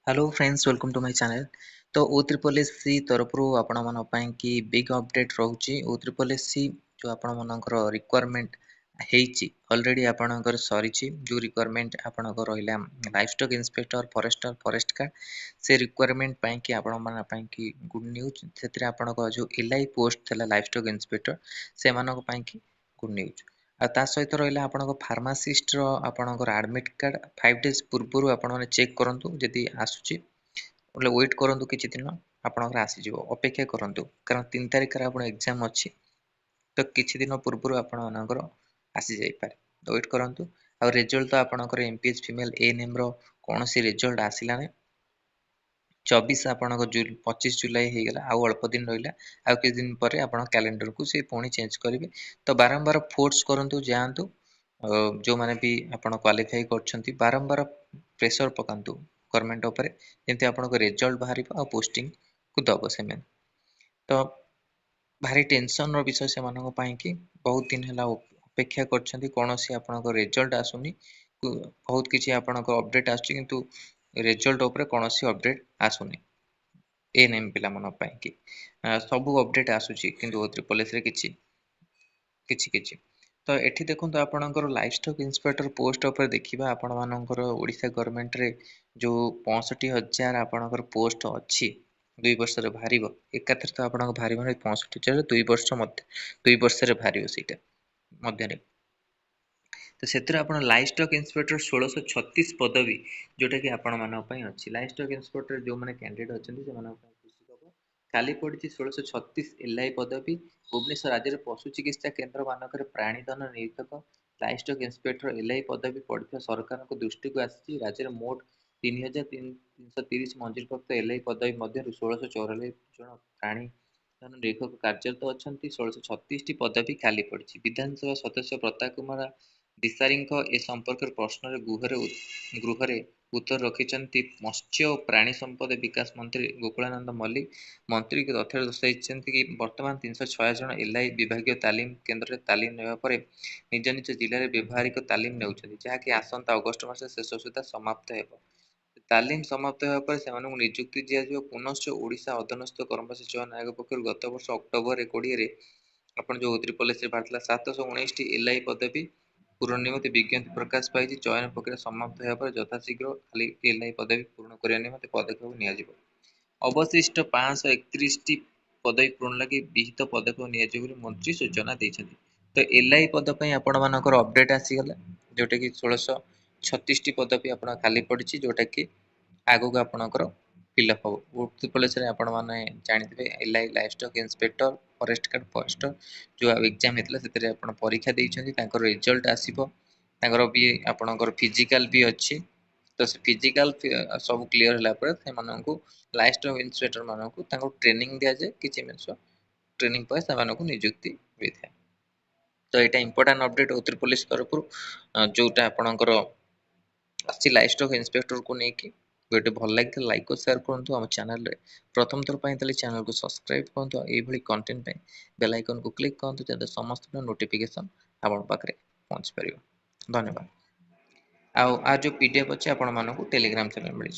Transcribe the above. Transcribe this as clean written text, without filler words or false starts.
Hello friends welcome to my channel. तो O triple S C तरफ आपण मन कि बिग अपडेट रोचे। ओ ट्रिपल एस सी जो आपण मनकर रिक्वायरमेंट हेची ऑलरेडी आपणकर सरीची जो रिक्वायरमेंट आपणकर रहिला life stock inspector forester forest guard से रिक्वायरमेंट पई कि आपण मन पई कि गुड न्यूज सेतिर आपणकर जो एलआई पोस्ट थला लाइफ स्टॉक इंस्पेक्टर से मानक पई कि गुड न्यूज आ सहित रहा आपन फार्मासीस्ट आपणकर आडमिट कार्ड 5 डेज पूर्व आपण चेक करूँ जदि आसूची वेट करूँ किसी दिन आपंकर आसीज अपेक्षा करूँ कारण 3 तारिख आप एग्जाम अच्छी तो किसी दिन पूर्व आपंकर आसी जापे वेट करूँ आ रिजल्ट तो आपंकर एमपीएच फीमेल एएनएम कौन सी रिजल्ट आसला 24 आपंक 25 जुलाई हो गला आउ अल्प दिन रहा आ किसी दिन पर आप कैलेंडर को सी पुणी चेंज करेंगे तो बारंबार फोर्स करूँ जातु जो मैंने भी आप क्वालिफाई कर बारंबार प्रेशर पकातु गवर्नमेंट उपर जमी आपको रिजल्ट बाहर आ पोस्टिंग को दब से तो भारी टेंशन विषय से कि बहुत दिन है अपेक्षा कर कौन सी आपको रिजल्ट आसुनी बहुत किसी आपको अपडेट आसु रिजल्ट उपर कौन सी अपडेट आसुनी एएनएम पिला मन कि सब अपडेट आसूची किंतु ट्रिपल एस रे किछि तो एठी देखो आपणकर लाइफ स्टॉक इंस्पेक्टर पोस्ट उपर देखिबा आपण मानकर ओडिशा गवर्नमेंट रे जो 65,000 आपणकर पोस्ट अच्छी 2 वर्ष रे भारिबो एकाथर तो आपणक भारिबो 65,000 2 वर्ष मध्य 2 वर्ष रे भारिबो सीटा मध्य रे तो सेतिर आपण लाइफ स्टॉक इंस्पेक्टर 1636 पदवी जोटा कि आपण मानक पई अछि लाइफ स्टॉक इंस्पेक्टर जो माने कैंडिडेट अछंती से मानक पई खुशी खबर खाली पड़ी 1636 एलआई पदवी भुवनेश्वर राज्य में पशु चिकित्सा केन्द्र मानक प्राणीधन निरीक्षक लाइफ स्टॉक इंस्पेक्टर एलआई पदवी पड़ता सरकार दृष्टि को आसी राज्य में मोट 3,330 मंजूरी प्राप्त एलआई पदवी मध्य 1644 जन प्राणी निरीक्षक कार्यरत अच्छा 1636 पदवी खाली पड़ी विधानसभा सदस्य प्रताप कुमार दिशारीଙ୍କ ए संपर्क प्रश्न गृह उत्तर रखिंट मत्स्य और प्राणी संपद विकास मंत्री गोकुलानंद मल्लिक मंत्री के तथ्य दर्शाई कि वर्तमान 306 जन एलआई विभाग तालीम केन्द्र में तालीम ने निज निज जिले में व्यवहारिक तालीम ने जहाँकि आसंता अगस्ट मास शेष सुधा समाप्त हो तालीम समाप्त होगा से निजुक्ति दिज्व पुनश्च ओडिशा अधीनस्थ कर्मचारी चयन आयोग पक्ष गत वर्ष अक्टोबर 20 आपण जो ट्रिपल एस बाहर 719 एलआई पदवी पूर्ण निमित्त विज्ञप्ति प्रकाश पाई चयन प्रक्रिया समाप्त होगा यथाशीघ्र खाली एलआई पदवी पूर्ण करने निमित्त पदक्षेप नियाजिब अवशिष्ट 531 पदवी पूर्ण लगी विहित पदक्षेप नियाजिब मंत्री सूचना देते तो एलआई पद आपण मानकर अपडेट आसीगला जोटा कि 1636 पदवी आप खाली पड़ी जोटा कि आगक आपणकर फिलअप हम ट्रिपल एस आपण मैंने जानते एलआई life stock inspector forest guard forester जो एग्जाम होता है परीक्षा देते रिजल्ट आसो भी आपणकर फिजिकाल भी अच्छी तो से फिजिकाल सब क्लीयर है लाइफ स्टॉक इंस्पेक्टर मानक ट्रेनिंग दि जाए कि ट्रेनिंग पर से निजुक्ति मिलता है तो यहाँ इंपोर्टाट अपडेट हो ट्रिपल एस तरफ जोटा आपणकर आसी लाइफ स्टॉक इंस्पेक्टर को लेकिन वीडियो भल लगे लाइक और शेयर करूँ आम चैनल प्रथम थर पर चैनल को सब्सक्राइब करूँ ये कंटेंट बेल आइकन को क्लिक करूँ जब समस्त नोटिफिकेशन आप पाखे पहुँच पार धन्यवाद आ जो पीडीएफ अच्छे आपण टेलीग्राम चैनल मिल